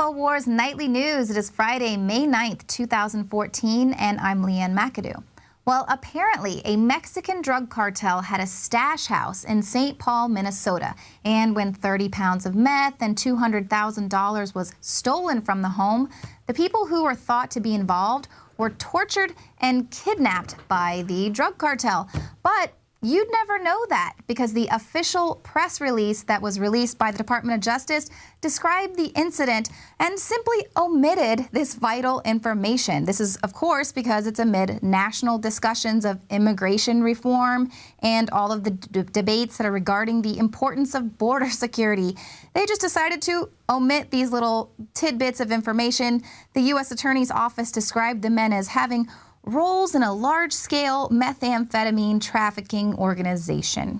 Infowars Nightly News. It is Friday, May 9th, 2014, and I'm Ann McAdoo. Well, apparently, a Mexican drug cartel had a stash house in St. Paul, Minnesota. And when 30 pounds of meth and $200,000 was stolen from the home, the people who were thought to be involved were tortured and kidnapped by the drug cartel. But you'd never know that because the official press release that was released by the Department of Justice described the incident and simply omitted this vital information. This is, of course, because it's amid national discussions of immigration reform and all of the debates that are regarding the importance of border security. They just decided to omit these little tidbits of information. The U.S. Attorney's Office described the men as having roles in a large-scale methamphetamine trafficking organization.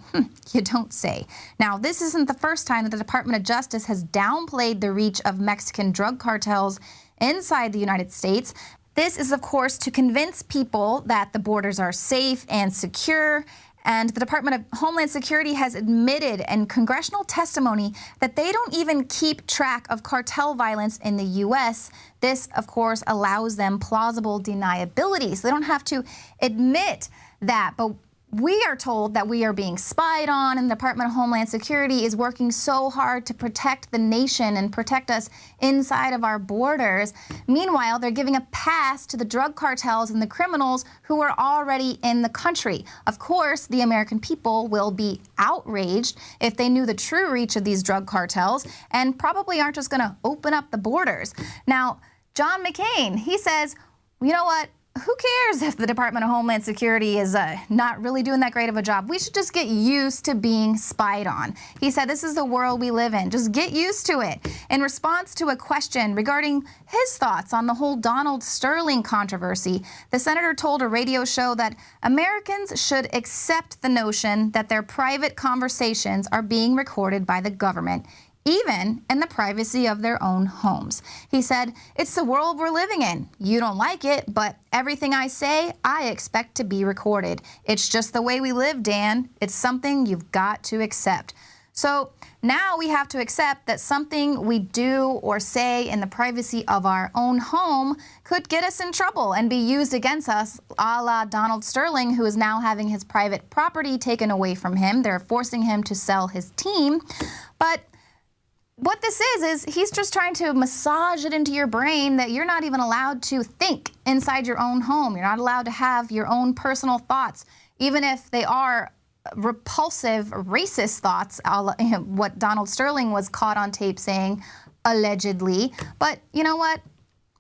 You don't say. Now, this isn't the first time that the Department of Justice has downplayed the reach of Mexican drug cartels inside the United States. This is, of course, to convince people that the borders are safe and secure. And the Department of Homeland Security has admitted in congressional testimony that they don't even keep track of cartel violence in the U.S. This, of course, allows them plausible deniability. So they don't have to admit that. But we are told that we are being spied on, and the Department of Homeland Security is working so hard to protect the nation and protect us inside of our borders. Meanwhile, they're giving a pass to the drug cartels and the criminals who are already in the country. Of course, the American people will be outraged if they knew the true reach of these drug cartels and probably aren't just going to open up the borders. Now, John McCain, he says, you know what? Who cares if the Department of Homeland Security is not really doing that great of a job? We should just get used to being spied on. He said, this is the world we live in. Just get used to it. In response to a question regarding his thoughts on the whole Donald Sterling controversy, the senator told a radio show that Americans should accept the notion that their private conversations are being recorded by the government, even in the privacy of their own homes. He said, it's the world we're living in. You don't like it, but everything I say, I expect to be recorded. It's just the way we live, Dan. It's something you've got to accept. So now we have to accept that something we do or say in the privacy of our own home could get us in trouble and be used against us, a la Donald Sterling, who is now having his private property taken away from him. They're forcing him to sell his team. But what this is he's just trying to massage it into your brain that you're not even allowed to think inside your own home. You're not allowed to have your own personal thoughts, even if they are repulsive, racist thoughts, what Donald Sterling was caught on tape saying, allegedly. But you know what?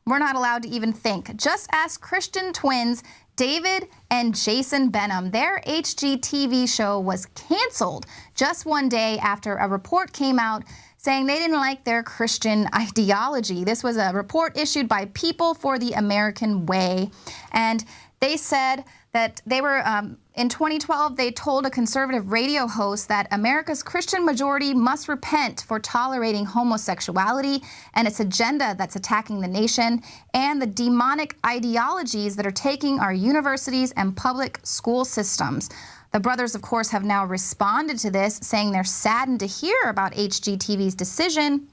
We're not allowed to even think. Just ask Christian twins David and Jason Benham. Their HGTV show was canceled just one day after a report came out saying they didn't like their Christian ideology. This was a report issued by People for the American Way, and they said that they were, in 2012, they told a conservative radio host that America's Christian majority must repent for tolerating homosexuality and its agenda that's attacking the nation and the demonic ideologies that are taking our universities and public school systems. The brothers, of course, have now responded to this, saying they're saddened to hear about HGTV's decision,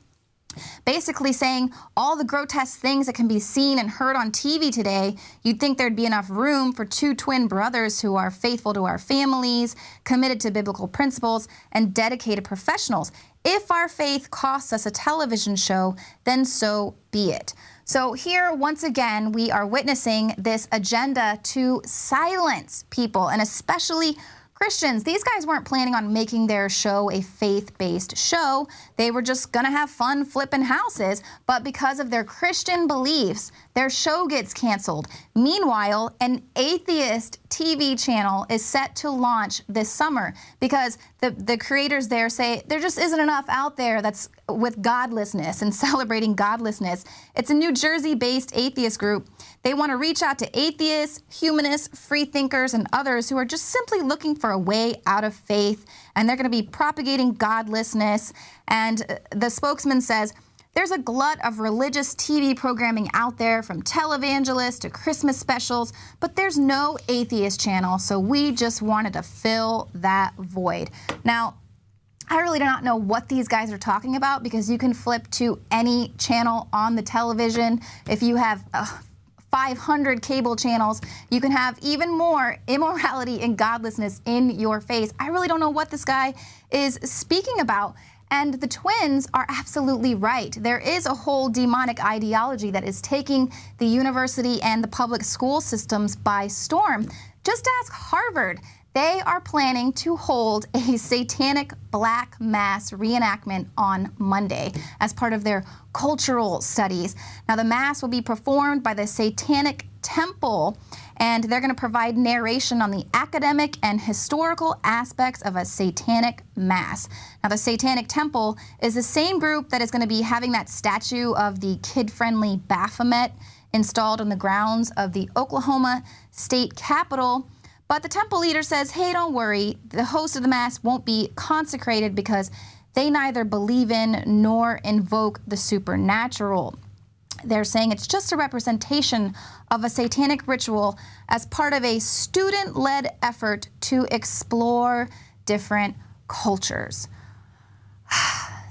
basically saying all the grotesque things that can be seen and heard on TV today, you'd think there'd be enough room for two twin brothers who are faithful to our families, committed to biblical principles, and dedicated professionals. If our faith costs us a television show, then so be it. So here, once again, we are witnessing this agenda to silence people, and especially Christians. These guys weren't planning on making their show a faith-based show. They were just gonna have fun flipping houses, but because of their Christian beliefs, their show gets canceled. Meanwhile, an atheist TV channel is set to launch this summer because the creators there say there just isn't enough out there that's with godlessness and celebrating godlessness. It's a New Jersey-based atheist group. They want to reach out to atheists, humanists, free thinkers, and others who are just simply looking for a way out of faith, and they're going to be propagating godlessness. And the spokesman says, there's a glut of religious TV programming out there, from televangelists to Christmas specials, but there's no atheist channel, so we just wanted to fill that void. Now, I really do not know what these guys are talking about, because you can flip to any channel on the television. If you have 500 cable channels, you can have even more immorality and godlessness in your face. I really don't know what this guy is speaking about. And the twins are absolutely right. There is a whole demonic ideology that is taking the university and the public school systems by storm. Just ask Harvard. They are planning to hold a satanic black mass reenactment on Monday as part of their cultural studies. Now, the mass will be performed by the Satanic Temple, and they're going to provide narration on the academic and historical aspects of a satanic mass. Now, the Satanic Temple is the same group that is going to be having that statue of the kid-friendly Baphomet installed on the grounds of the Oklahoma State Capitol. But the temple leader says, hey, don't worry, the host of the mass won't be consecrated because they neither believe in nor invoke the supernatural. They're saying it's just a representation of a satanic ritual as part of a student-led effort to explore different cultures.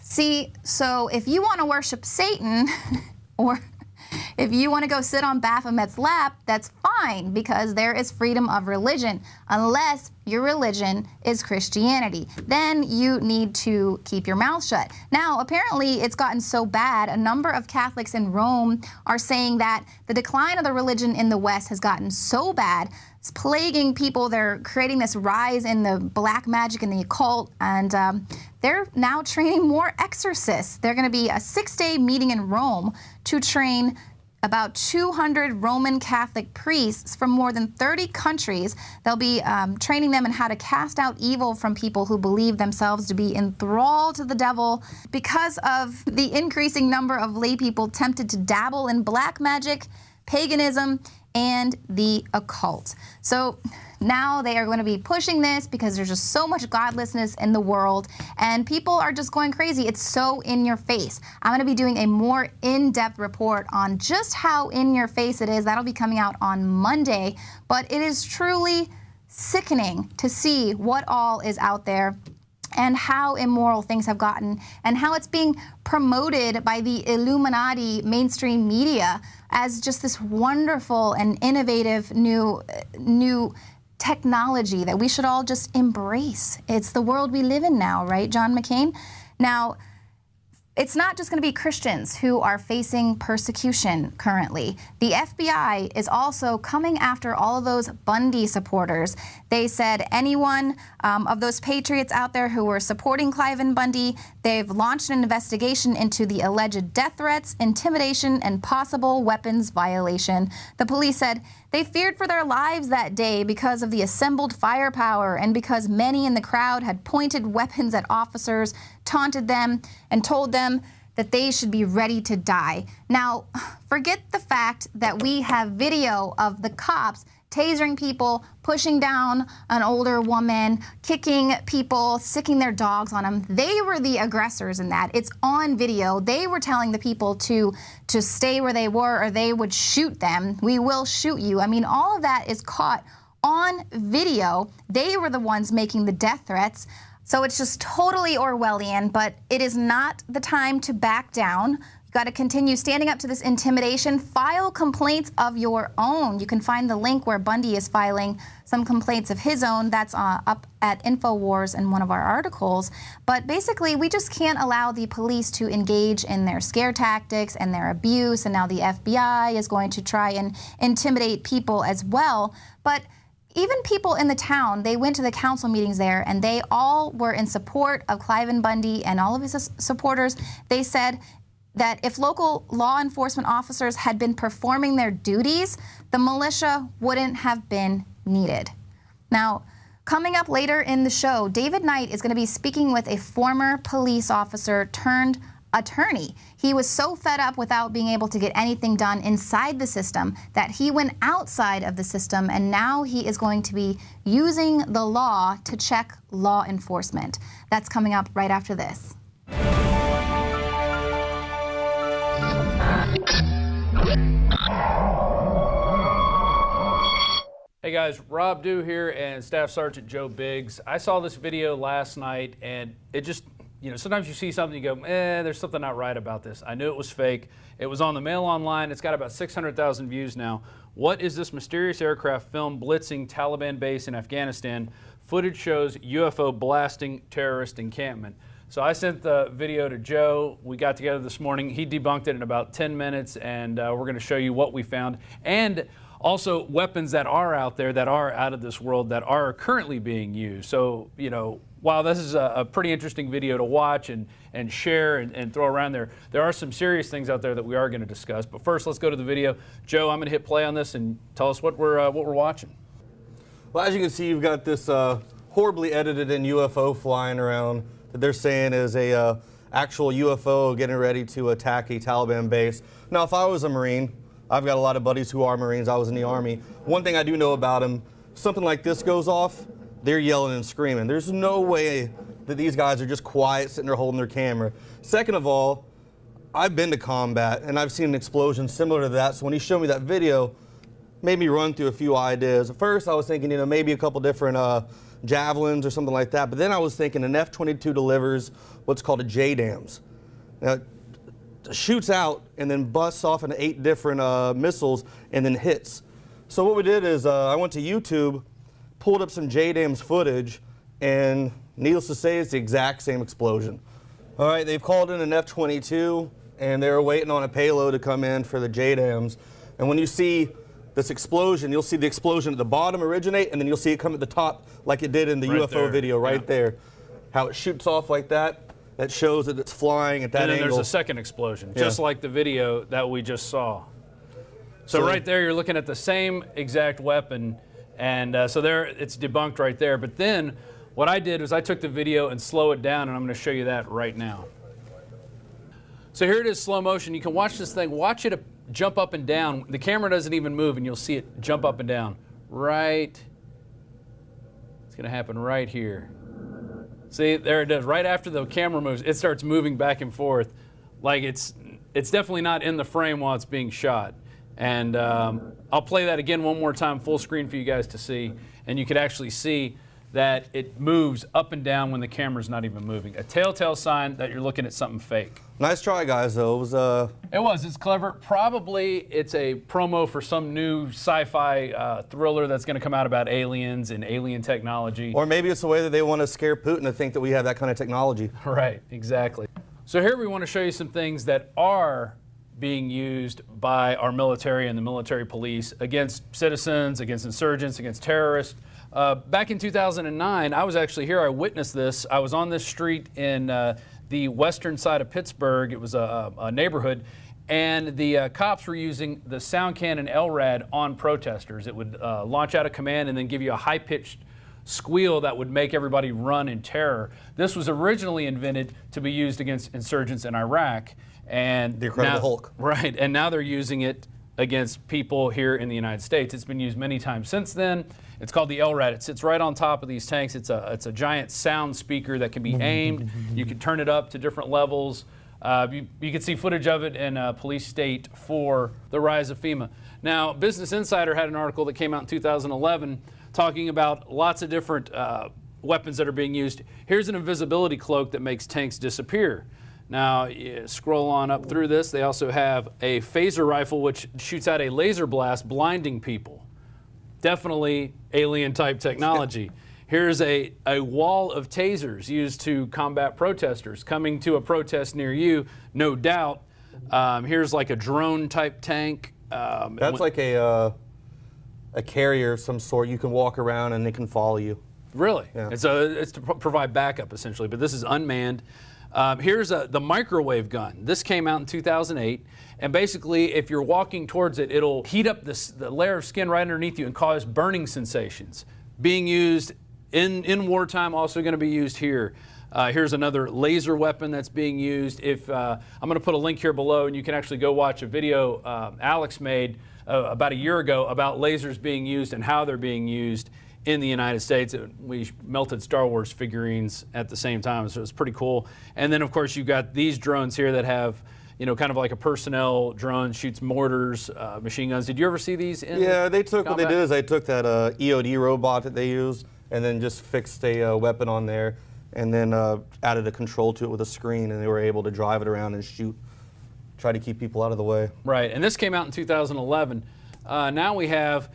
See, so if you want to worship Satan, or if you want to go sit on Baphomet's lap, that's fine, because there is freedom of religion, unless your religion is Christianity. Then you need to keep your mouth shut. Now, apparently it's gotten so bad, a number of Catholics in Rome are saying that the decline of the religion in the West has gotten so bad, it's plaguing people. They're creating this rise in the black magic and the occult, and they're now training more exorcists. They're going to be a 6-day meeting in Rome to train about 200 Roman Catholic priests from more than 30 countries. They'll be training them in how to cast out evil from people who believe themselves to be enthralled to the devil because of the increasing number of lay people tempted to dabble in black magic, paganism, and the occult. So now they are going to be pushing this because there's just so much godlessness in the world, and people are just going crazy. It's so in your face. I'm going to be doing a more in-depth report on just how in your face it is. That'll be coming out on Monday, but it is truly sickening to see what all is out there and how immoral things have gotten, and how it's being promoted by the Illuminati mainstream media as just this wonderful and innovative new technology that we should all just embrace. It's the world we live in now, right, John McCain? Now, it's not just going to be Christians who are facing persecution currently. The FBI is also coming after all of those Bundy supporters. They said anyone of those patriots out there who were supporting Cliven Bundy, they've launched an investigation into the alleged death threats, intimidation, and possible weapons violation. The police said they feared for their lives that day because of the assembled firepower and because many in the crowd had pointed weapons at officers, taunted them, and told them that they should be ready to die. Now, forget the fact that we have video of the cops tasering people, pushing down an older woman, kicking people, sicking their dogs on them. They were the aggressors in that. It's on video. They were telling the people to stay where they were or they would shoot them. We will shoot you. I mean, all of that is caught on video. They were the ones making the death threats. So it's just totally Orwellian, but it is not the time to back down. You got to continue standing up to this intimidation. File complaints of your own. You can find the link where Bundy is filing some complaints of his own. That's up at Infowars in one of our articles. But basically, we just can't allow the police to engage in their scare tactics and their abuse. And now the FBI is going to try and intimidate people as well. But even people in the town, they went to the council meetings there, and they all were in support of Cliven Bundy and all of his supporters. They said that if local law enforcement officers had been performing their duties, the militia wouldn't have been needed. Now, coming up later in the show, David Knight is going to be speaking with a former police officer turned attorney. He was so fed up without being able to get anything done inside the system that he went outside of the system, and now he is going to be using the law to check law enforcement. That's coming up right after this. Hey Hey guys, Rob Dew here and Staff Sergeant Joe Biggs. I saw this video last night and it just, sometimes you see something you go, there's something not right about this. I knew it was fake. It was on the Mail Online. It's got about 600,000 views now. What is this mysterious aircraft film blitzing Taliban base in Afghanistan? Footage shows UFO blasting terrorist encampment. So I sent the video to Joe. We got together this morning. He debunked it in about 10 minutes and we're going to show you what we found. And also weapons that are out there that are out of this world that are currently being used. So, while this is a pretty interesting video to watch and share and throw around there are some serious things out there that we are going to discuss. But first, let's go to the video. Joe, I'm going to hit play on this and tell us what we're watching. Well, as you can see, you've got this horribly edited in UFO flying around that they're saying is a actual UFO getting ready to attack a Taliban base. Now, if I was a Marine, I've got a lot of buddies who are Marines. I was in the Army. One thing I do know about them, something like this goes off, they're yelling and screaming. There's no way that these guys are just quiet, sitting there holding their camera. Second of all, I've been to combat, and I've seen an explosion similar to that. So when he showed me that video, made me run through a few ideas. At first, I was thinking, maybe a couple different javelins or something like that. But then I was thinking an F-22 delivers what's called a JDAMs. Now, shoots out and then busts off into 8 different missiles and then hits. So what we did is I went to YouTube, pulled up some JDAMs footage, and needless to say, it's the exact same explosion. All right, they've called in an F-22 and they're waiting on a payload to come in for the JDAMs. And when you see this explosion, you'll see the explosion at the bottom originate and then you'll see it come at the top like it did in the UFO video right there. How it shoots off like that. That shows that it's flying at that angle. And then there's a second explosion, just like the video that we just saw. So right there, you're looking at the same exact weapon, and so there, it's debunked right there. But then, what I did was I took the video and slow it down, and I'm going to show you that right now. So here it is, slow motion. You can watch this thing, watch it jump up and down. The camera doesn't even move, and you'll see it jump up and down. It's going to happen right here. See, there it is. Right after the camera moves, it starts moving back and forth. Like it's definitely not in the frame while it's being shot. And I'll play that again one more time, full screen for you guys to see. And you could actually see that it moves up and down when the camera's not even moving. A telltale sign that you're looking at something fake. Nice try, guys, though. It's clever. Probably it's a promo for some new sci-fi thriller that's going to come out about aliens and alien technology. Or maybe it's the way that they want to scare Putin to think that we have that kind of technology. Right, exactly. So here we want to show you some things that are being used by our military and the military police against citizens, against insurgents, against terrorists. Back in 2009, I was actually here. I witnessed this. I was on this street in the western side of Pittsburgh. It was a neighborhood, and the cops were using the sound cannon LRAD on protesters. It would launch out a command and then give you a high-pitched squeal that would make everybody run in terror. This was originally invented to be used against insurgents in Iraq. And the Incredible Hulk. Right, and now they're using it against people here in the United States. It's been used many times since then. It's called the LRAD. It sits right on top of these tanks. It's a giant sound speaker that can be aimed. You can turn it up to different levels. You can see footage of it in Police State for the rise of FEMA. Now, Business Insider had an article that came out in 2011 talking about lots of different weapons that are being used. Here's an invisibility cloak that makes tanks disappear. Now, you scroll on up through this. They also have a phaser rifle, which shoots out a laser blast, blinding people. Definitely alien-type technology. Here's a wall of tasers used to combat protesters coming to a protest near you, no doubt. Here's like a drone-type tank. That's like a carrier of some sort. You can walk around and it can follow you. Really? Yeah. It's to provide backup, essentially, but this is unmanned. Here's the microwave gun. This came out in 2008, and basically, if you're walking towards it, it'll heat up the layer of skin right underneath you and cause burning sensations. Being used in wartime, also going to be used here. Here's another laser weapon that's being used. I'm going to put a link here below, and you can actually go watch a video Alex made about a year ago about lasers being used and how they're being used in the United States. We melted Star Wars figurines at the same time, so it's pretty cool. And then, of course, you've got these drones here that have you know, kind of like a personnel drone, shoots mortars, machine guns. Did you ever see these in Yeah, they took, combat? what they did is they took that EOD robot that they use and then just fixed a weapon on there and then added a control to it with a screen, and they were able to drive it around and shoot, try to keep people out of the way. Right, and this came out in 2011. Now we have,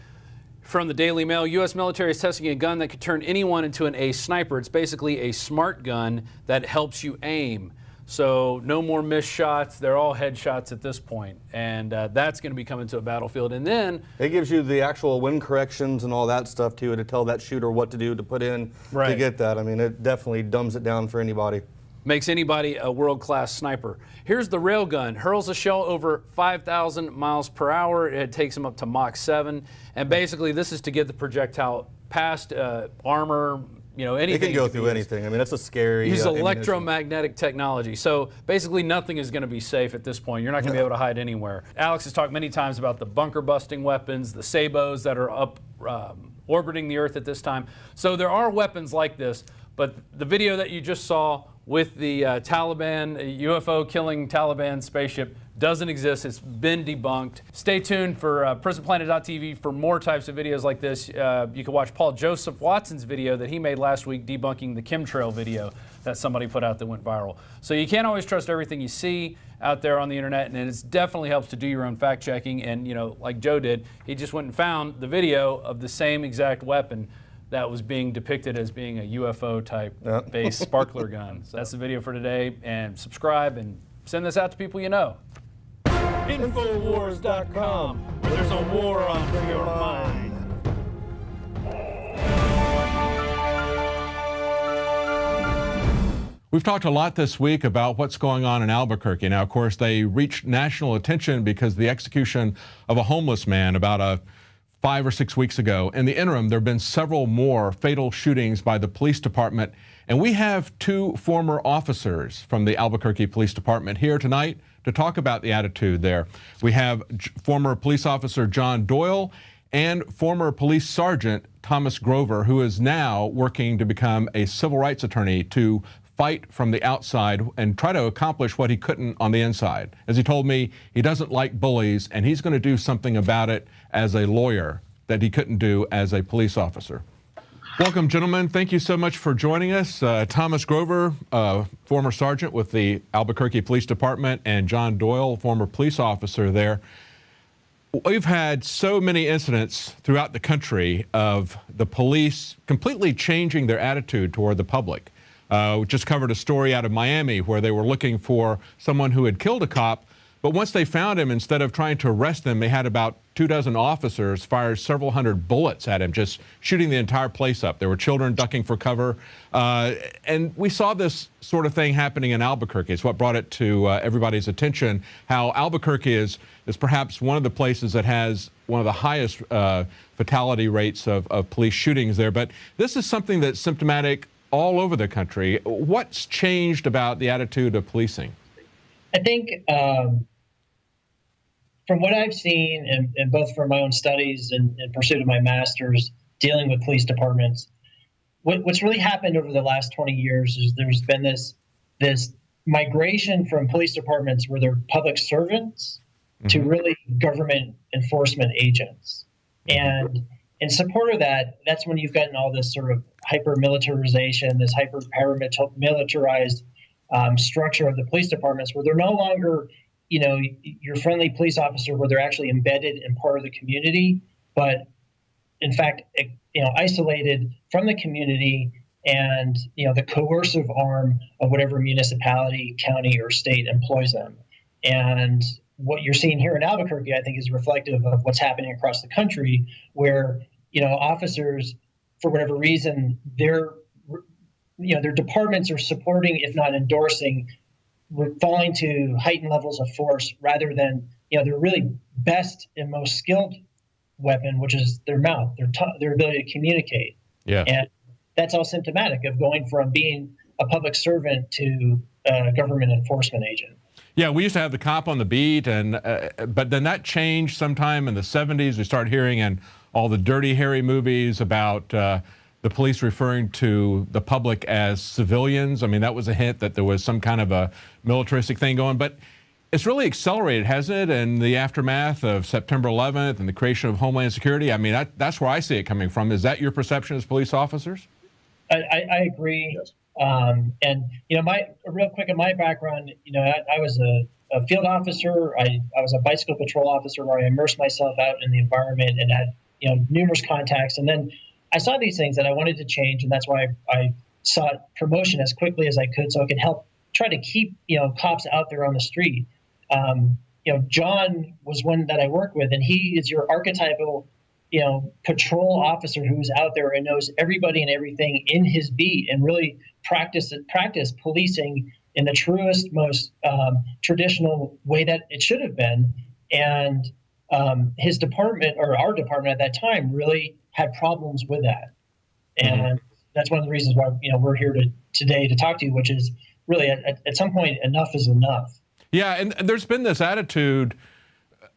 from the Daily Mail, U.S. military is testing a gun that could turn anyone into an ace sniper. It's basically a smart gun that helps you aim. So no more missed shots. They're all headshots at this point. And that's going to be coming to a battlefield. And then it gives you the actual wind corrections and all that stuff too, to tell that shooter what to do to put in to get that. I mean, it definitely dumbs it down for anybody. Makes anybody a world-class sniper. Here's the railgun. Hurls a shell over 5,000 miles per hour. It takes them up to Mach 7. And basically, this is to get the projectile past armor, you know, anything. It can go through anything. I mean, that's a scary Use electromagnetic technology. So basically, nothing is going to be safe at this point. You're not going to be able to hide anywhere. Alex has talked many times about the bunker-busting weapons, the sabos that are up orbiting the Earth at this time. So there are weapons like this, but the video that you just saw with the Taliban, UFO killing Taliban spaceship doesn't exist. It's been debunked. Stay tuned for PrisonPlanet.tv for more types of videos like this. You can watch Paul Joseph Watson's video that he made last week debunking the chemtrail video that somebody put out that went viral. So you can't always trust everything you see out there on the internet, and it definitely helps to do your own fact checking. And, you know, like Joe did, he just went and found the video of the same exact weapon that was being depicted as being a UFO type based sparkler gun. So that's the video for today, and subscribe and send this out to people you know. Infowars.com, where there's a war on for your mind. We've talked a lot this week about what's going on in Albuquerque. Now, of course, they reached national attention because of the execution of a homeless man about 5 or 6 weeks ago. In the interim, there have been several more fatal shootings by the police department. And we have 2 former officers from the Albuquerque Police Department here tonight to talk about the attitude there. We have former police officer John Doyle and former police sergeant Thomas Grover, who is now working to become a civil rights attorney to fight from the outside and try to accomplish what he couldn't on the inside. As he told me, he doesn't like bullies, and he's going to do something about it as a lawyer that he couldn't do as a police officer. Welcome, gentlemen. Thank you so much for joining us. Thomas Grover, former sergeant with the Albuquerque Police Department, and John Doyle, former police officer there. We've had so many incidents throughout the country of the police completely changing their attitude toward the public. We just covered a story out of Miami where they were looking for someone who had killed a cop, but once they found him, instead of trying to arrest him, they had about 24 officers fire several hundred bullets at him, just shooting the entire place up. There were children ducking for cover. And we saw this sort of thing happening in Albuquerque. It's what brought it to everybody's attention, how Albuquerque is perhaps one of the places that has one of the highest fatality rates of police shootings there. But this is something that's symptomatic all over the country. What's changed about the attitude of policing? I think from what I've seen, and both from my own studies and in pursuit of my master's dealing with police departments, what's really happened over the last 20 years is there's been this migration from police departments where they're public servants to really government enforcement agents. And in support of that, that's when you've gotten all this sort of hyper-militarization, this hyper-paramilitarized structure of the police departments, where they're no longer, you know, your friendly police officer, where they're actually embedded and part of the community, but in fact, you know, isolated from the community and, you know, the coercive arm of whatever municipality, county, or state employs them. And what you're seeing here in Albuquerque, I think, is reflective of what's happening across the country, where, you know, officers, for whatever reason, their departments are supporting, if not endorsing, falling to heightened levels of force rather than, you know, their really best and most skilled weapon, which is their mouth, their ability to communicate. Yeah. And that's all symptomatic of going from being a public servant to a government enforcement agent. Yeah, we used to have the cop on the beat, and but then that changed sometime in the 70s. We started hearing in all the Dirty Harry movies about the police referring to the public as civilians. I mean, that was a hint that there was some kind of a militaristic thing going. But it's really accelerated, hasn't it, in the aftermath of September 11th and the creation of Homeland Security? I mean, that's where I see it coming from. Is that your perception as police officers? I agree. Yes. And, you know, real quick in my background, you know, I was a field officer. I was a bicycle patrol officer where I immersed myself out in the environment and had, you know, numerous contacts. And then I saw these things that I wanted to change. And that's why I sought promotion as quickly as I could so I could help try to keep, you know, cops out there on the street. You know, John was one that I worked with, and he is your archetypal, you know, patrol officer who's out there and knows everybody and everything in his beat and really practice policing in the truest, most traditional way that it should have been. And his department, or our department at that time, really had problems with that. And that's one of the reasons why, you know, we're here today to talk to you, which is really at some point, enough is enough. Yeah, and there's been this attitude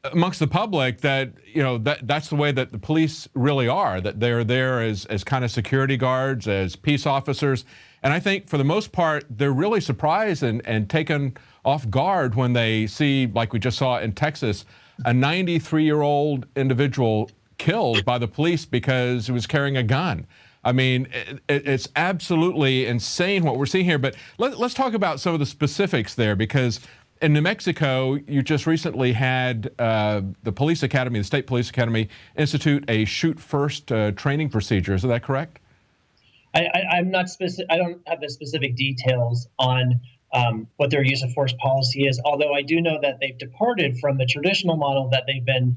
amongst the public that, you know, that's the way that the police really are, that they're there as kind of security guards, as peace officers. And I think for the most part, they're really surprised and taken off guard when they see, like we just saw in Texas, a 93-year-old individual killed by the police because he was carrying a gun. I mean, it's absolutely insane what we're seeing here. But let's talk about some of the specifics there, because in New Mexico, you just recently had the police academy, the state police academy, institute a shoot first training procedure. Is that correct? I'm not specific. I don't have the specific details on what their use of force policy is. Although I do know that they've departed from the traditional model that they've been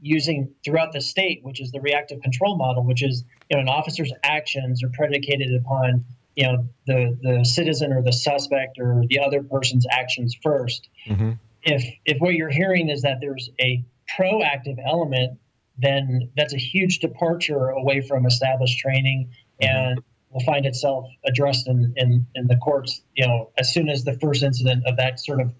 using throughout the state, which is the reactive control model, which is, you know, an officer's actions are predicated upon, you know, the citizen or the suspect or the other person's actions first. Mm-hmm. If what you're hearing is that there's a proactive element, then that's a huge departure away from established training, and will find itself addressed in the courts, you know, as soon as the first incident of that sort of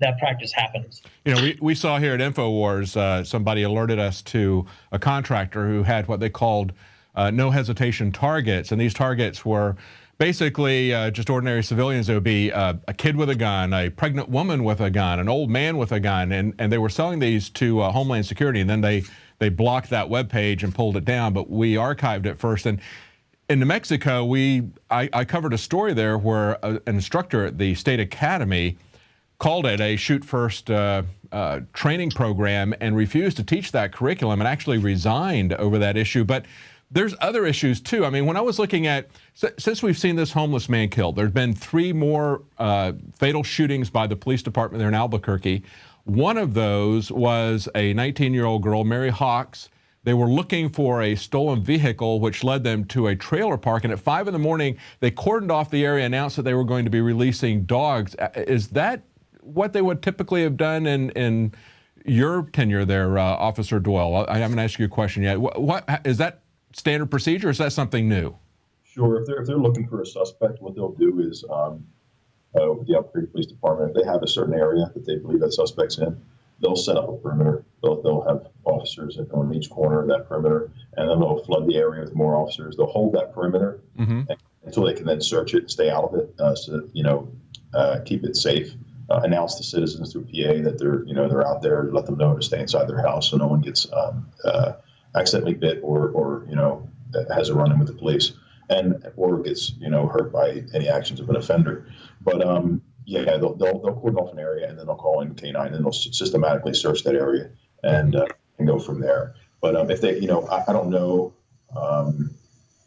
that practice happens. You know, we saw here at Infowars, somebody alerted us to a contractor who had what they called no hesitation targets, and these targets were basically just ordinary civilians. It would be a kid with a gun, a pregnant woman with a gun, an old man with a gun, and they were selling these to Homeland Security, and then they blocked that webpage and pulled it down, but we archived it first. And in New Mexico, I covered a story there where an instructor at the state academy called it a shoot first training program and refused to teach that curriculum and actually resigned over that issue. But there's other issues too. I mean, when I was looking at, since we've seen this homeless man killed, there's been 3 more fatal shootings by the police department there in Albuquerque. One of those was a 19-year-old girl, Mary Hawks. They were looking for a stolen vehicle, which led them to a trailer park. And at 5 in the morning, they cordoned off the area, announced that they were going to be releasing dogs. Is that what they would typically have done in your tenure there, Officer Doyle? I haven't asked you a question yet. What is that standard procedure, or is that something new? Sure. If they're looking for a suspect, what they'll do is with the Albuquerque Police Department, if they have a certain area that they believe that suspect's in, they'll set up a perimeter. They'll have officers that go in each corner of that perimeter, and then they'll flood the area with more officers. They'll hold that perimeter until they can then search it and stay out of it, so that, you know, keep it safe. Announce to citizens through PA that they're out there, let them know to stay inside their house so no one gets accidentally bit or has a run-in with the police or gets hurt by any actions of an offender. But they'll cordon off an area, and then they'll call in K9, and they'll systematically search that area and go from there. But if they, I don't know.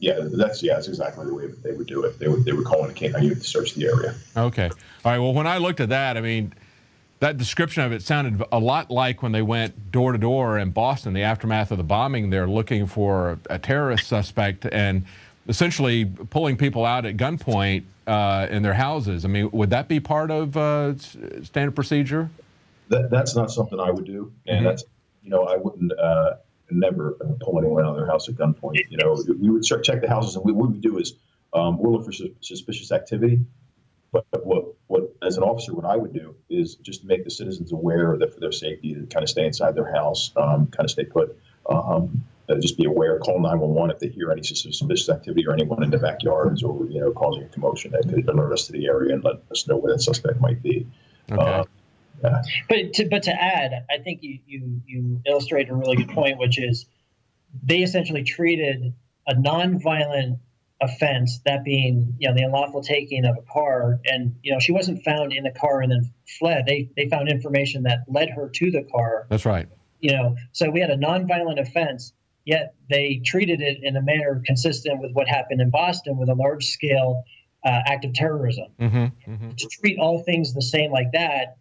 That's exactly the way they would do it. They would call in a K9 unit to search the area. Okay. All right. Well, when I looked at that, I mean, that description of it sounded a lot like when they went door to door in Boston, the aftermath of the bombing. They're looking for a terrorist suspect and essentially pulling people out at gunpoint in their houses. I mean, would that be part of standard procedure? That's not something I would do, and that's I wouldn't never pull anyone out of their house at gunpoint. We would check the houses, and what we would do is we'll look for suspicious activity. But what as an officer, what I would do is just make the citizens aware that for their safety, to kind of stay inside their house, kind of stay put. Just be aware, call 911 if they hear any suspicious activity or anyone in the backyards or causing a commotion. That could alert us to the area and let us know where that suspect might be. Okay. Yeah. But to add, I think you illustrate a really good point, which is they essentially treated a nonviolent offense, that being, the unlawful taking of a car, and she wasn't found in the car and then fled. They found information that led her to the car. That's right. So we had a nonviolent offense, yet they treated it in a manner consistent with what happened in Boston with a large scale act of terrorism. To treat all things the same like that,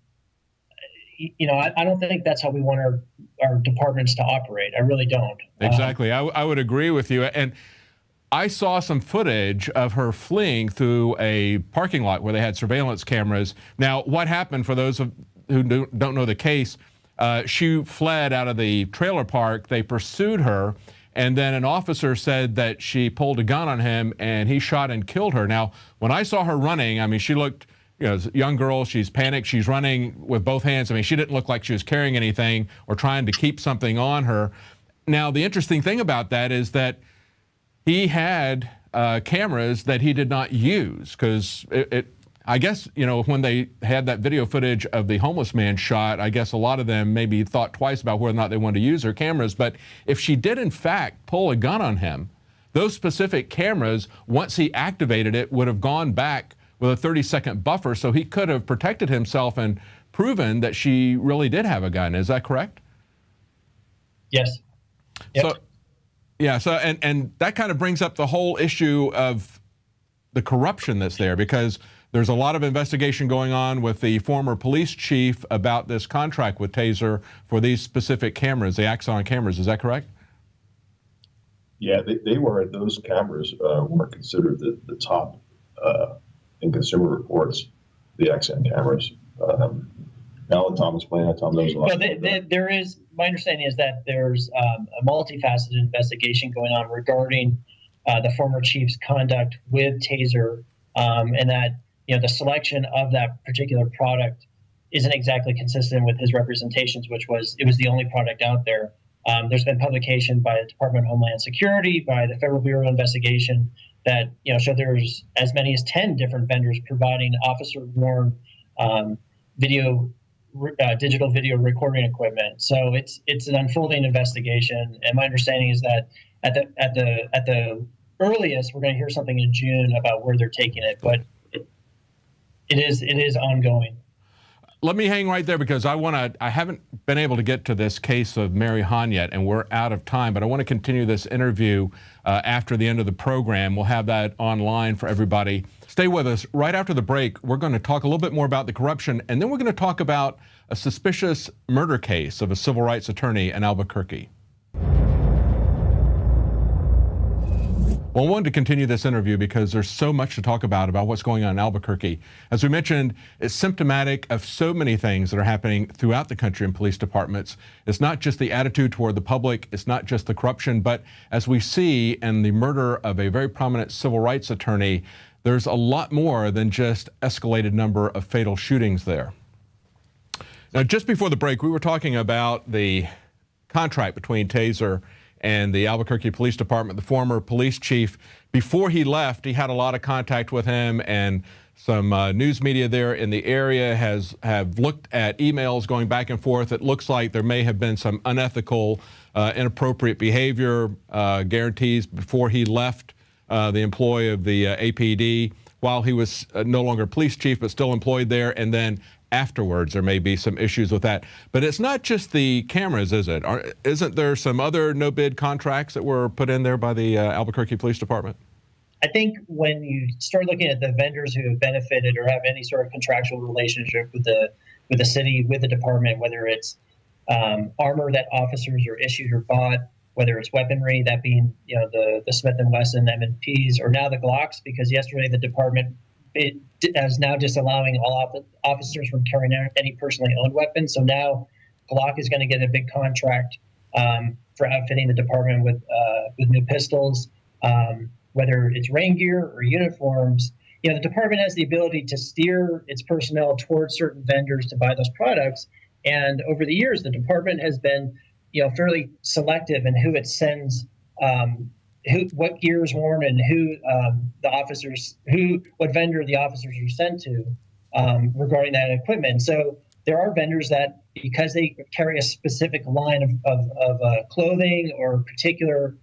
I don't think that's how we want our departments to operate. I really don't. Exactly. I would agree with you. And I saw some footage of her fleeing through a parking lot where they had surveillance cameras. Now, what happened, for those who don't know the case, she fled out of the trailer park. They pursued her, and then an officer said that she pulled a gun on him, and he shot and killed her. Now, when I saw her running, I mean, she looked, as a young girl, she's panicked, she's running with both hands. I mean, she didn't look like she was carrying anything or trying to keep something on her. Now, the interesting thing about that is that he had cameras that he did not use, because I guess, when they had that video footage of the homeless man shot, I guess a lot of them maybe thought twice about whether or not they wanted to use their cameras. But if she did, in fact, pull a gun on him, those specific cameras, once he activated it, would have gone back with a 30-second buffer, so he could have protected himself and proven that she really did have a gun. Is that correct? Yes. Yep. So, yeah, and that kind of brings up the whole issue of the corruption that's there, because there's a lot of investigation going on with the former police chief about this contract with Taser for these specific cameras, the Axon cameras. Is that correct? Yeah, those cameras weren't considered the top in Consumer Reports, the Axon cameras. Now Tom explain. Tom knows a lot. There is, my understanding is that there's a multifaceted investigation going on regarding the former chief's conduct with Taser, and that the selection of that particular product isn't exactly consistent with his representations, it was the only product out there. There's been publication by the Department of Homeland Security, by the Federal Bureau of Investigation, that show there's as many as 10 different vendors providing officer-worn digital video recording equipment. So it's an unfolding investigation, and my understanding is that at the earliest we're going to hear something in June about where they're taking it, but it is ongoing. Let me hang right there, because I haven't been able to get to this case of Mary Hahn yet, and we're out of time, but I want to continue this interview after the end of the program. We'll have that online for everybody. Stay with us. Right after the break, we're going to talk a little bit more about the corruption, and then we're going to talk about a suspicious murder case of a civil rights attorney in Albuquerque. Well, I wanted to continue this interview because there's so much to talk about what's going on in Albuquerque. As we mentioned, it's symptomatic of so many things that are happening throughout the country in police departments. It's not just the attitude toward the public, it's not just the corruption, but as we see in the murder of a very prominent civil rights attorney, there's a lot more than just escalated number of fatal shootings there. Now, just before the break, we were talking about the contract between Taser and the Albuquerque Police Department. The former police chief, before he left, he had a lot of contact with him, and some news media there in the area have looked at emails going back and forth. It looks like there may have been some unethical, inappropriate behavior, guarantees before he left the employ of the APD, while he was no longer police chief but still employed there, and then afterwards there may be some issues with that. But it's not just the cameras, is it? Isn't there some other no-bid contracts that were put in there by the Albuquerque Police Department? I think when you start looking at the vendors who have benefited or have any sort of contractual relationship with the city, with the department, whether it's armor that officers are issued or bought, whether it's weaponry, that being the Smith & Wesson M&Ps, or now the Glocks, because yesterday the department is now disallowing all officers from carrying out any personally owned weapons. So now Glock is going to get a big contract for outfitting the department with new pistols, whether it's rain gear or uniforms. The department has the ability to steer its personnel towards certain vendors to buy those products. And over the years, the department has been, fairly selective in who it sends, what gear is worn, and what vendor the officers are sent to regarding that equipment. So there are vendors that, because they carry a specific line of clothing or particular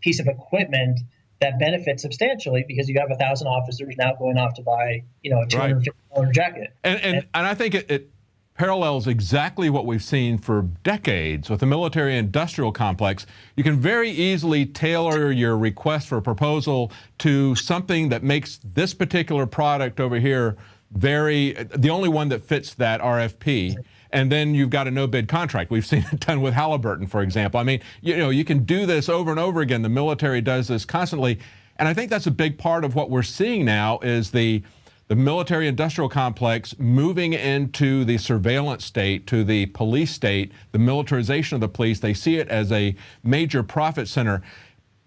piece of equipment, that benefits substantially because you have 1,000 officers now going off to buy, a $250 jacket. And I think it parallels exactly what we've seen for decades with the military-industrial complex. You can very easily tailor your request for a proposal to something that makes this particular product over here the only one that fits that RFP. And then you've got a no-bid contract. We've seen it done with Halliburton, for example. I mean, you can do this over and over again. The military does this constantly. And I think that's a big part of what we're seeing now is the military-industrial complex moving into the surveillance state, to the police state, the militarization of the police. They see it as a major profit center.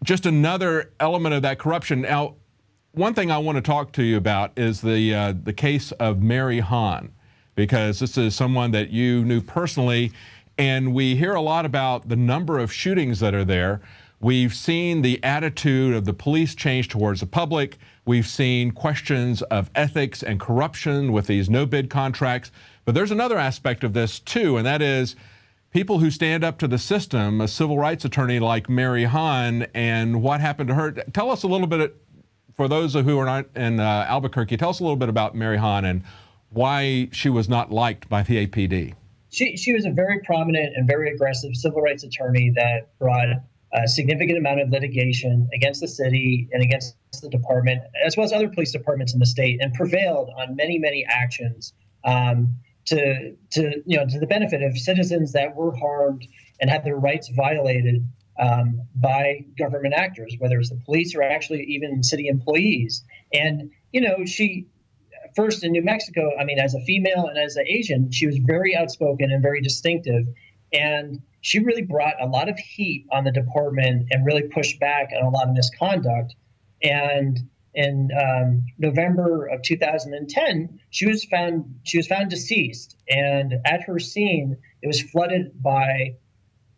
Just another element of that corruption. Now, one thing I want to talk to you about is the case of Mary Hahn, because this is someone that you knew personally, and we hear a lot about the number of shootings that are there. We've seen the attitude of the police change towards the public. We've seen questions of ethics and corruption with these no-bid contracts. But there's another aspect of this, too, and that is people who stand up to the system, a civil rights attorney like Mary Hahn, and what happened to her. Tell us a little bit, for those who are not in Albuquerque, tell us a little bit about Mary Hahn and why she was not liked by the APD. She was a very prominent and very aggressive civil rights attorney that brought a significant amount of litigation against the city and against the department, as well as other police departments in the state, and prevailed on many, many actions to the benefit of citizens that were harmed and had their rights violated by government actors, whether it's the police or actually even city employees. And she, first in New Mexico, I mean, as a female and as an Asian, she was very outspoken and very distinctive. And she really brought a lot of heat on the department and really pushed back on a lot of misconduct. And in November of 2010, she was found deceased. And at her scene, it was flooded by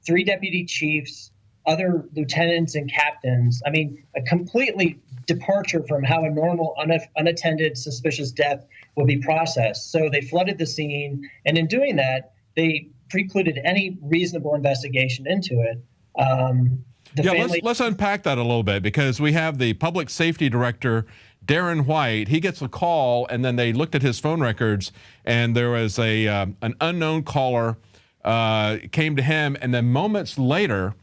3 deputy chiefs, other lieutenants and captains. I mean, a completely departure from how a normal unattended suspicious death would be processed. So they flooded the scene, and in doing that, they precluded any reasonable investigation into it. Let's unpack that a little bit, because we have the public safety director, Darren White. He gets a call, and then they looked at his phone records, and there was an unknown caller came to him, and then moments later,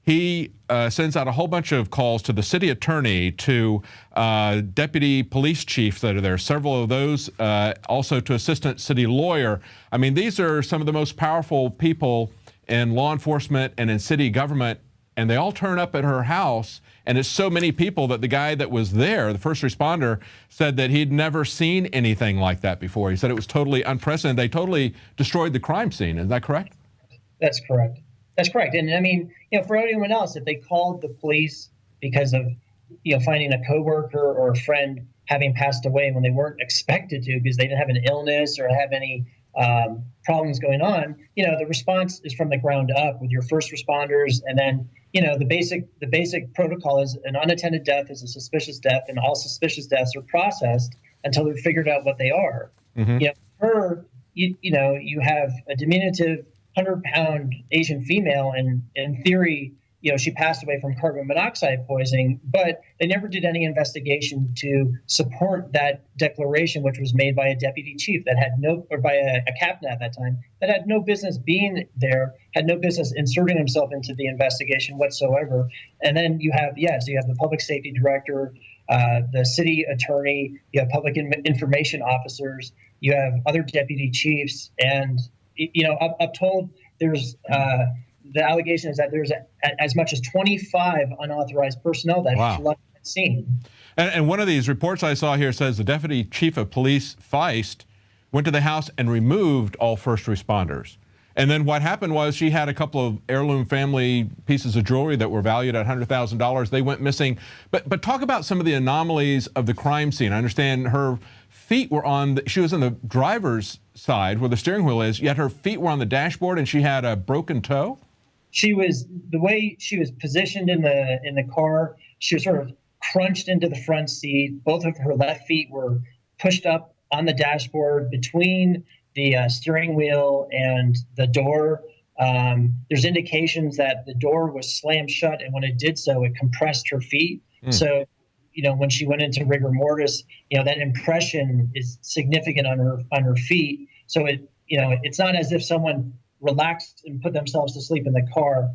he sends out a whole bunch of calls to the city attorney, to deputy police chiefs that are there, several of those, also to assistant city lawyer. I mean, these are some of the most powerful people in law enforcement and in city government, and they all turn up at her house. And it's so many people that the guy that was there, the first responder, said that he'd never seen anything like that before. He said it was totally unprecedented. They totally destroyed the crime scene. Is that correct? That's correct. That's correct. And I mean, for anyone else, if they called the police because of, finding a coworker or a friend having passed away when they weren't expected to, because they didn't have an illness or have any problems going on, the response is from the ground up with your first responders. And then, the basic protocol is an unattended death is a suspicious death, and all suspicious deaths are processed until they're figured out what they are. Mm-hmm. You have a diminutive 100-pound Asian female, and in theory, she passed away from carbon monoxide poisoning, but they never did any investigation to support that declaration, which was made by a deputy chief that had by a captain at that time, that had no business being there, had no business inserting himself into the investigation whatsoever. And then you have the public safety director, the city attorney, you have public information officers, you have other deputy chiefs, and I'm told there's the allegation is that there's as much as 25 unauthorized personnel that flooded the scene. And one of these reports I saw here says the deputy chief of police, Feist, went to the house and removed all first responders. And then what happened was she had a couple of heirloom family pieces of jewelry that were valued at $100,000. They went missing. But talk about some of the anomalies of the crime scene. I understand her feet were she was on the driver's side where the steering wheel is, yet her feet were on the dashboard and she had a broken toe? The way she was positioned in the car, she was sort of crunched into the front seat. Both of her left feet were pushed up on the dashboard between the steering wheel and the door. There's indications that the door was slammed shut, and when it did so, it compressed her feet. So, when she went into rigor mortis, that impression is significant on her feet. So it's not as if someone relaxed and put themselves to sleep in the car.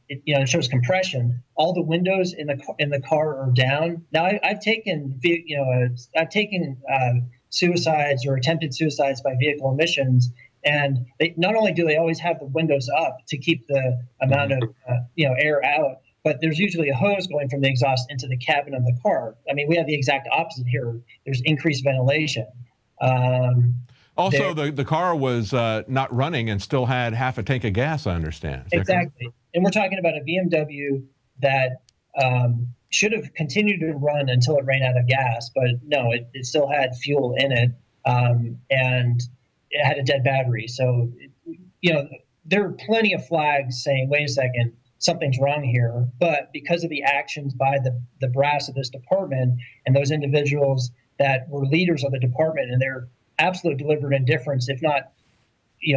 It shows compression. All the windows in the car are down. Now I've taken suicides or attempted suicides by vehicle emissions, and not only do they always have the windows up to keep the amount of air out, but there's usually a hose going from the exhaust into the cabin of the car. I mean, we have the exact opposite here. There's increased ventilation. Also, the car was not running and still had half a tank of gas, I understand. Exactly. And we're talking about a BMW that should have continued to run until it ran out of gas, but no, it still had fuel in it, and it had a dead battery. So, there are plenty of flags saying, wait a second, something's wrong here. But because of the actions by the brass of this department and those individuals that were leaders of the department and their absolute deliberate indifference, if not,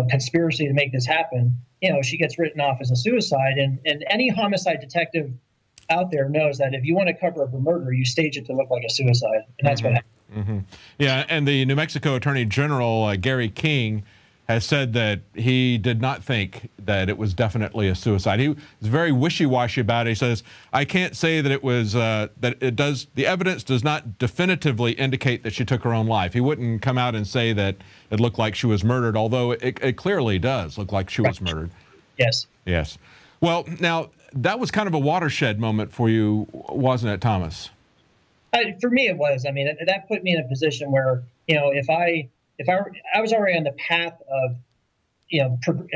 conspiracy to make this happen, she gets written off as a suicide. And any homicide detective out there knows that if you want to cover up a murder, you stage it to look like a suicide. And that's what happened. Yeah, and the New Mexico Attorney General, Gary King, has said that he did not think that it was definitely a suicide. He was very wishy-washy about it. He says, I can't say that it was, the evidence does not definitively indicate that she took her own life. He wouldn't come out and say that it looked like she was murdered, although it clearly does look like she was murdered. Yes. Yes. Well, now, that was kind of a watershed moment for you, wasn't it, Thomas? For me, it was. I mean, that put me in a position where, if I was already on the path of,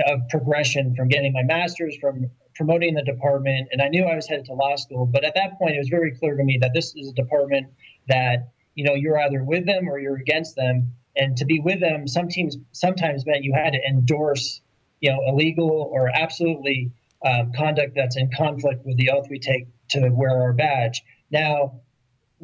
of progression from getting my master's, from promoting the department, and I knew I was headed to law school. But at that point, it was very clear to me that this is a department that, you're either with them or you're against them. And to be with them, sometimes meant you had to endorse, illegal or absolutely conduct that's in conflict with the oath we take to wear our badge. Now,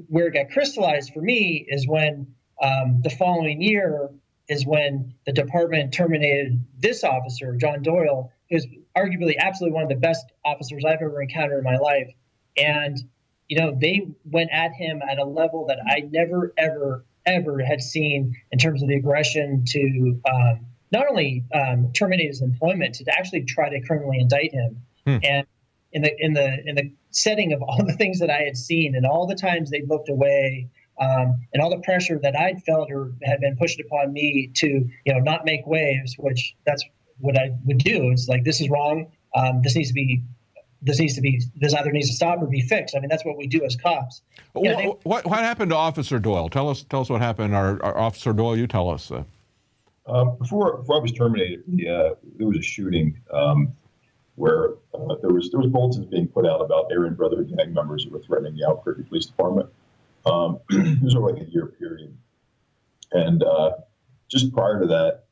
where it got crystallized for me is when the following year is when the department terminated this officer, John Doyle, who's arguably absolutely one of the best officers I've ever encountered in my life. And, they went at him at a level that I never, ever, ever had seen in terms of the aggression to not only terminate his employment, to actually try to criminally indict him. And in the setting of all the things that I had seen and all the times they looked away, and all the pressure that I'd felt or had been pushed upon me to, not make waves, which that's what I would do. It's like, this is wrong. This either needs to stop or be fixed. I mean, that's what we do as cops. What happened to Officer Doyle? Tell us what happened. Our Officer Doyle, you tell us. Before I was terminated, there was a shooting where there was bulletins being put out about Aryan Brotherhood gang members who were threatening the Albuquerque Police Department. It was over like a year period, and just prior to that,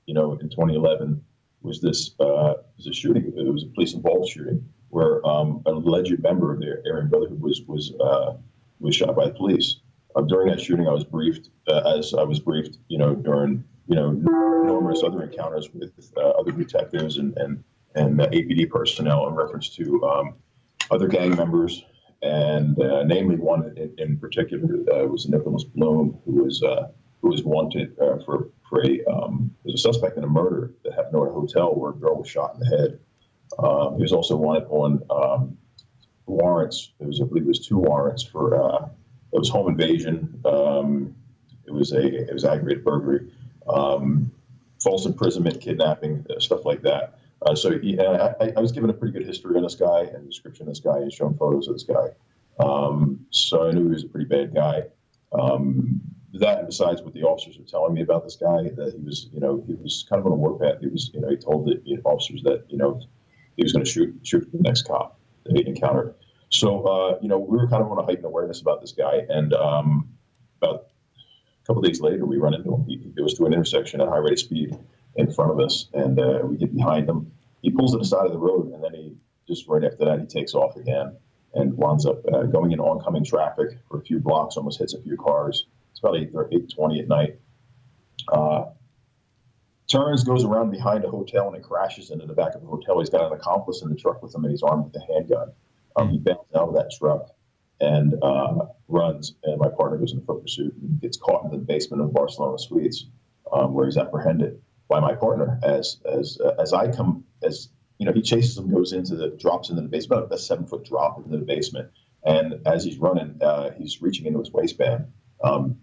in 2011, was this a shooting. It was a police-involved shooting where an alleged member of the Aryan Brotherhood was shot by the police. During that shooting, I was briefed, during numerous other encounters with other detectives and APD personnel in reference to other gang members, and namely one in particular was Nicholas Bloom, who was wanted for was a suspect in a murder that happened at a hotel where a girl was shot in the head. He was also wanted on warrants. I believe it was 2 warrants for it was home invasion. It was aggravated burglary, false imprisonment, kidnapping, stuff like that. So I was given a pretty good history on this guy and description of this guy and shown photos of this guy. So I knew he was a pretty bad guy. That, and besides what the officers were telling me about this guy, that he was kind of on a warpath. He was, he told the officers that, he was going to shoot the next cop that he encountered. So, we were kind of on a heightened awareness about this guy. And about a couple of days later, we run into him. He goes through an intersection at high rate of speed in front of us, and we get behind him. He pulls to the side of the road, and then right after that, he takes off again and winds up going in oncoming traffic for a few blocks, almost hits a few cars. It's about 8:20 at night. Turns, goes around behind a hotel, and it crashes into the back of the hotel. He's got an accomplice in the truck with him, and he's armed with a handgun. He bounces out of that truck and runs, and my partner goes in the foot pursuit and gets caught in the basement of Barcelona Suites, where he's apprehended by my partner. As he chases him, drops into the basement, about a 7-foot drop into the basement, and as he's running, he's reaching into his waistband, for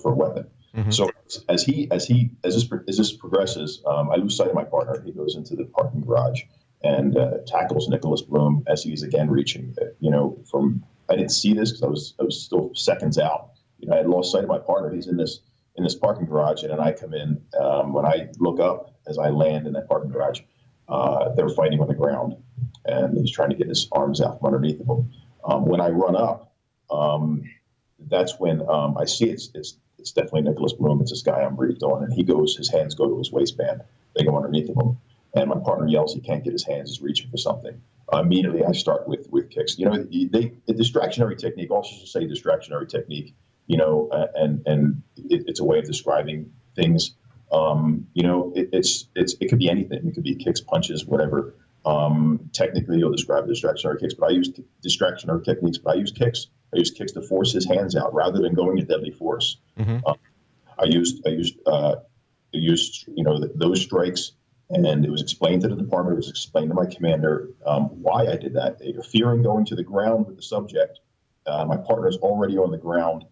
a weapon. Mm-hmm. So as this progresses, I lose sight of my partner. He goes into the parking garage and tackles Nicholas Bloom as he's again reaching. I didn't see this because I was still seconds out. I had lost sight of my partner. He's in this parking garage, and then I come in. When I look up as I land in that parking garage, they're fighting on the ground, and he's trying to get his arms out from underneath of him. When I run up, that's when I see it's definitely Nicholas Bloom. It's this guy I'm briefed on, and his hands go to his waistband. They go underneath of him, and my partner yells he can't get his hands. He's reaching for something. Immediately, I start with kicks. The distractionary technique, officers say distractionary technique, and it's a way of describing things. It could be anything. It could be kicks, punches, whatever. Technically, you'll describe distractionary kicks, but I use distractionary techniques, but I use kicks. I use kicks to force his hands out rather than going to deadly force. Mm-hmm. I used those strikes, and it was explained to the department. It was explained to my commander why I did that. They were fearing going to the ground with the subject. My partner's already on the ground,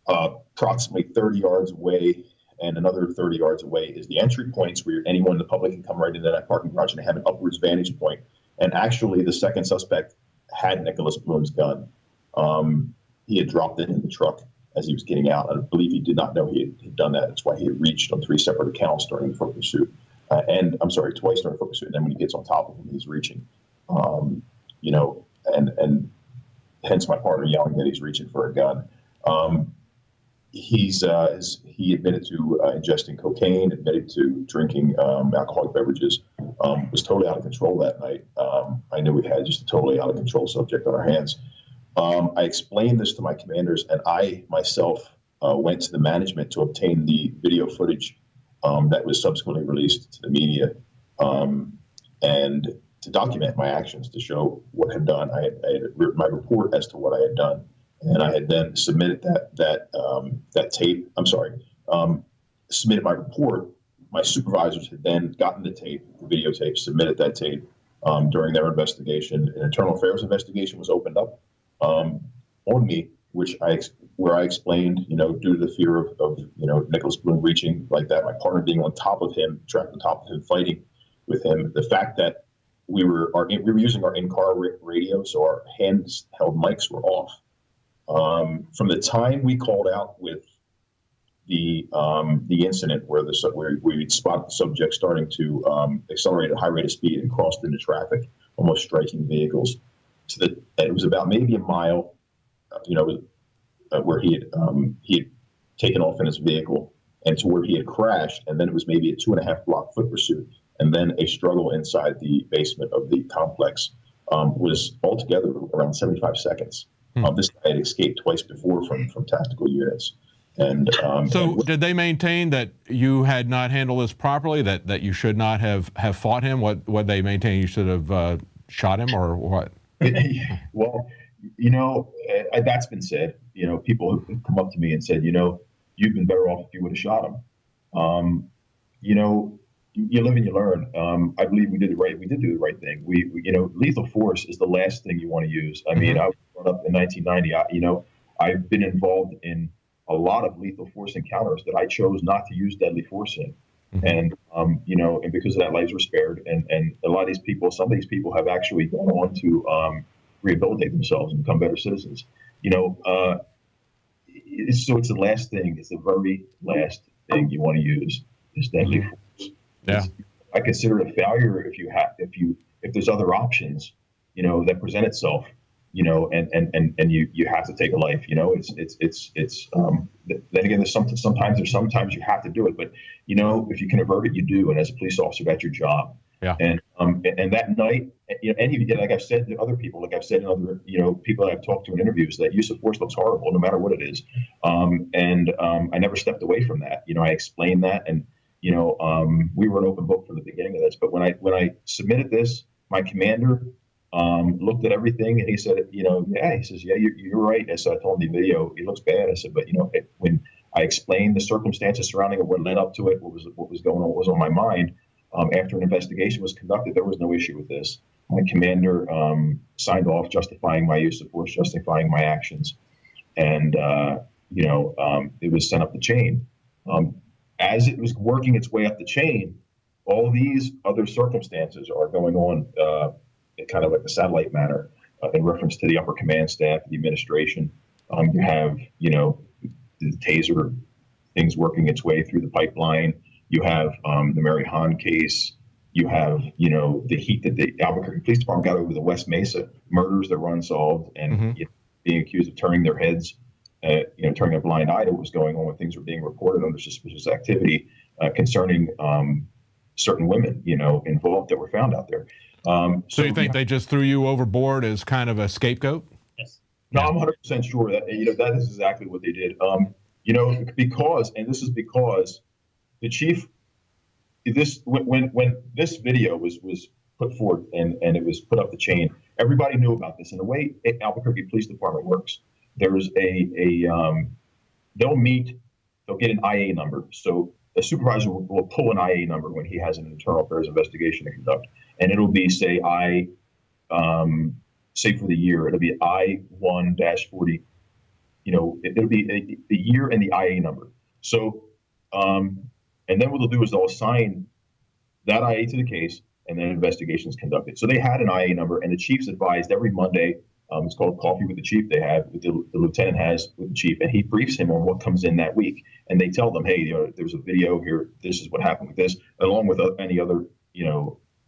approximately 30 yards away, and another 30 yards away is the entry points where anyone in the public can come right into that parking garage, and they have an upwards vantage point. And actually, the second suspect had Nicholas Bloom's gun. He had dropped it in the truck as he was getting out. I believe he did not know he had done that. That's why he had reached on 3 separate accounts during the foot pursuit. Twice during the foot pursuit. And then when he gets on top of him, he's reaching, and hence my partner yelling that he's reaching for a gun. He admitted to ingesting cocaine, admitted to drinking alcoholic beverages, was totally out of control that night. I knew we had just a totally out of control subject on our hands. I explained this to my commanders, and I myself went to the management to obtain the video footage that was subsequently released to the media, and to document my actions, to show what I had done. I had written my report as to what I had done, and I had then submitted that tape. Submitted my report. My supervisors had then gotten the videotape, submitted that tape during their investigation. An internal affairs investigation was opened up on me, where I explained, due to the fear of Nicholas Bloom reaching like that, my partner being on top of him, trapped on top of him, fighting with him, the fact that we were using our in-car radio, so our handheld mics were off. From the time we called out with the incident where we spotted the subject starting to accelerate at a high rate of speed and crossed into traffic, almost striking vehicles, it was about maybe a mile, where he had taken off in his vehicle, and to where he had crashed, and then it was maybe a 2.5 block foot pursuit, and then a struggle inside the basement of the complex was altogether around 75 seconds. This guy had escaped twice before from tactical units. And did they maintain that you had not handled this properly, that you should not have fought him? What they maintain, you should have shot him, or what? Well, that's been said. People have come up to me and said, you've been better off if you would have shot him. You live and you learn. I believe we did do the right thing. We lethal force is the last thing you want to use. I mean, I was brought up in 1990. I've been involved in a lot of lethal force encounters that I chose not to use deadly force in. And, and because of that, lives were spared. And a lot of these people, some of these people have actually gone on to rehabilitate themselves and become better citizens. So it's the last thing. It's the very last thing you want to use is deadly force. Yeah. I consider it a failure if there's other options, that present itself, and you have to take a life. Then again, sometimes you have to do it, but if you can avert it, you do. And as a police officer, that's your job. Yeah. And that night, and like I've said to other people, like I've said in other, people that I've talked to in interviews, that use of force looks horrible, no matter what it is. I never stepped away from that. I explained that, and we were an open book from the beginning of this. But when I submitted this, my commander looked at everything, and he said, yeah, he says, yeah, you're right. I told him the video, it looks bad. I said, but when I explained the circumstances surrounding it, what led up to it, what was going on, what was on my mind. After an investigation was conducted, there was no issue with this. My commander signed off justifying my use of force, justifying my actions, and it was sent up the chain. As it was working its way up the chain, all these other circumstances are going on in kind of like a satellite manner in reference to the upper command staff, the administration. You have, the taser things working its way through the pipeline. You have the Mary Hahn case. You have, the heat that the Albuquerque Police Department got over the West Mesa murders that were unsolved, and being accused of turning their heads, turning a blind eye to what was going on when things were being reported under suspicious activity concerning certain women, involved that were found out there. So you think they just threw you overboard as kind of a scapegoat? Yes. No, I'm 100% sure that that is exactly what they did. Because the chief, when this video was put forth and it was put up the chain, everybody knew about this. And the way Albuquerque Police Department works, there's they'll meet, they'll get an IA number. So the supervisor will pull an IA number when he has an internal affairs investigation to conduct, and it'll be say for the year, it'll be I-1-40. It'll be the year and the IA number. So, and then what they'll do is they'll assign that IA to the case, and then investigation is conducted. So they had an IA number, and the chief's advised every Monday. It's called Coffee with the Chief. They have the lieutenant has with the chief, and he briefs him on what comes in that week. And they tell them, hey, there's a video here. This is what happened with this, along with any other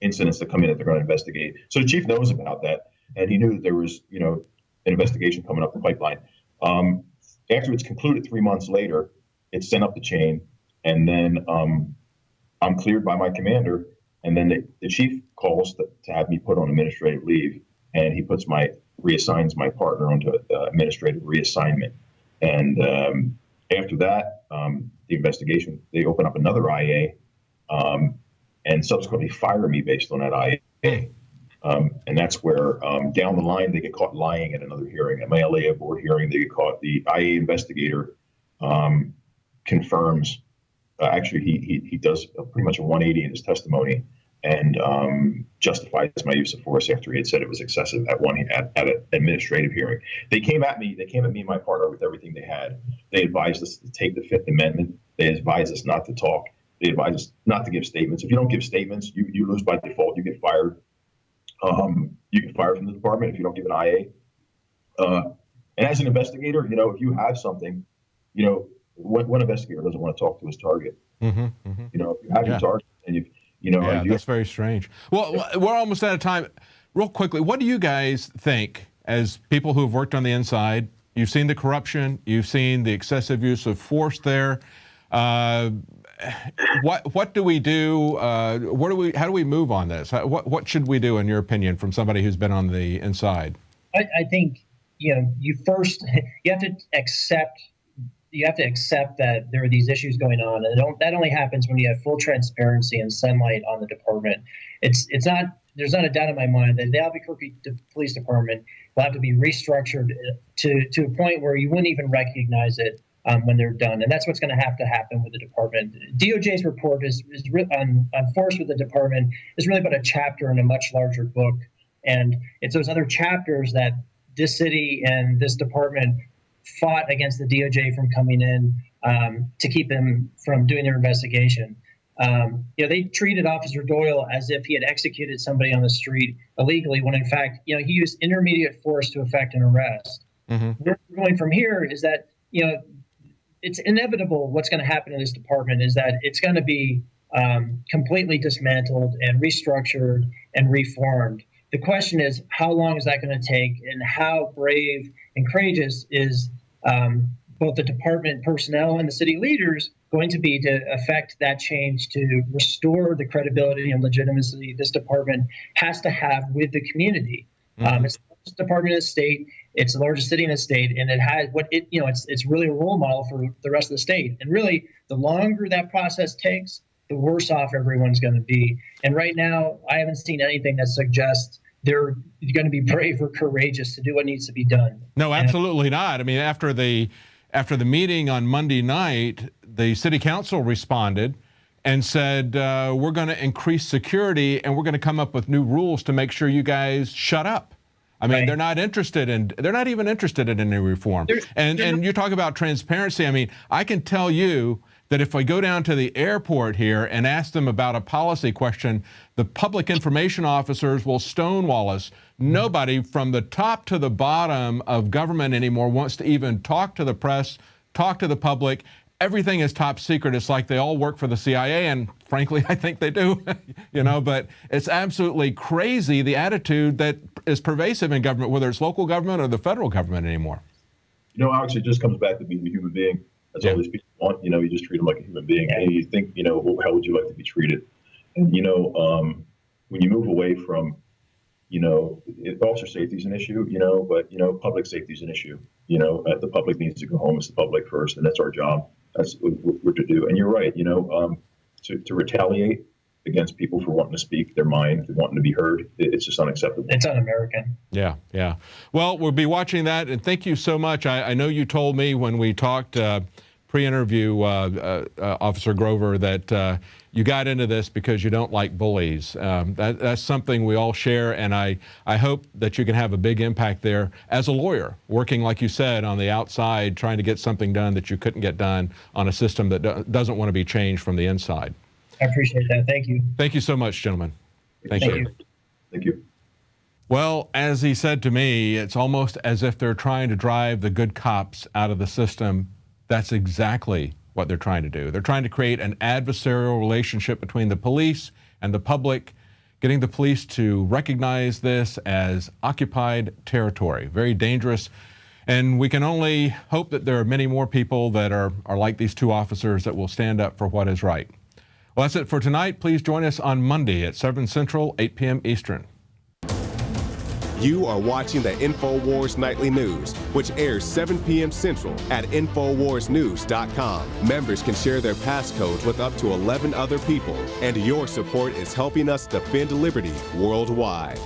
incidents that come in that they're going to investigate. So the chief knows about that, and he knew that there was an investigation coming up the pipeline. After it's concluded 3 months later, it's sent up the chain, and then I'm cleared by my commander, and then the chief calls to have me put on administrative leave, and he reassigns my partner onto administrative reassignment. And after that, the investigation, they open up another IA, and subsequently fire me based on that IA. And that's where down the line, they get caught lying at another hearing. At my LA board hearing, they get caught. The IA investigator confirms, actually, he does pretty much a 180 in his testimony, and justifies my use of force after he had said it was excessive at an administrative hearing. They came at me and my partner with everything they had. They advised us to take the Fifth Amendment. They advised us not to talk. They advised us not to give statements. If you don't give statements, you lose by default. You get fired. You get fired from the department if you don't give an IA. And as an investigator, if you have something, one investigator doesn't want to talk to his target. If you have your target and that's very strange. Well, we're almost out of time. Real quickly, what do you guys think, as people who have worked on the inside? You've seen the corruption, you've seen the excessive use of force there. What do we do? How do we move on this? What should we do, in your opinion, from somebody who's been on the inside? I think you have to accept that there are these issues going on, and that only happens when you have full transparency and sunlight on the department. There's not a doubt in my mind that the Albuquerque Police Department will have to be restructured to a point where you wouldn't even recognize it when they're done, and that's what's going to happen with the department. DOJ's report is on force with the department is really about a chapter in a much larger book, and it's those other chapters that this city and this department fought against the DOJ from coming in to keep them from doing their investigation. They treated Officer Doyle as if he had executed somebody on the street illegally, when in fact, he used intermediate force to effect an arrest. Where we're going from here is that, it's inevitable what's going to happen in this department is that it's going to be completely dismantled and restructured and reformed. The question is, how long is that going to take, and how brave and courageous is both the department personnel and the city leaders going to be to affect that change to restore the credibility and legitimacy this department has to have with the community. It's the largest department in the state. It's the largest city in the state, and it has it's really a role model for the rest of the state. And really, the longer that process takes, the worse off everyone's going to be. And right now, I haven't seen anything that suggests they're going to be brave or courageous to do what needs to be done. No, absolutely not. I mean, after the meeting on Monday night, the city council responded and said, we're going to increase security and we're going to come up with new rules to make sure you guys shut up. I mean, they're not even interested in any reform. And you talk about transparency. I mean, I can tell you that if I go down to the airport here and ask them about a policy question, the public information officers will stonewall us. Nobody from the top to the bottom of government anymore wants to even talk to the press, talk to the public. Everything is top secret. It's like they all work for the CIA, and frankly, I think they do, but it's absolutely crazy, the attitude that is pervasive in government, whether it's local government or the federal government anymore. Alex, it just comes back to being a human being. That's all these people want. You just treat them like a human being. And you think, how would you like to be treated? And, when you move away from, officer safety is an issue, but, public safety is an issue. The public needs to go home. It's the public first, and that's our job. That's what we're to do. And you're right, to retaliate against people for wanting to speak their mind, for wanting to be heard, it's just unacceptable. It's un-American. Yeah. Well, we'll be watching that, and thank you so much. I know you told me when we talked pre-interview, Officer Grover, that you got into this because you don't like bullies. That's something we all share, and I hope that you can have a big impact there as a lawyer, working, like you said, on the outside, trying to get something done that you couldn't get done on a system that doesn't want to be changed from the inside. I appreciate that. Thank you. Thank you so much, gentlemen. Thank you. Thank you. Well, as he said to me, it's almost as if they're trying to drive the good cops out of the system. That's exactly what they're trying to do. They're trying to create an adversarial relationship between the police and the public, getting the police to recognize this as occupied territory. Very dangerous. And we can only hope that there are many more people that are like these two officers that will stand up for what is right. Well, that's it for tonight. Please join us on Monday at 7 Central, 8 p.m. Eastern. You are watching the Infowars Nightly News, which airs 7 p.m. Central at InfoWarsNews.com. Members can share their passcodes with up to 11 other people, and your support is helping us defend liberty worldwide.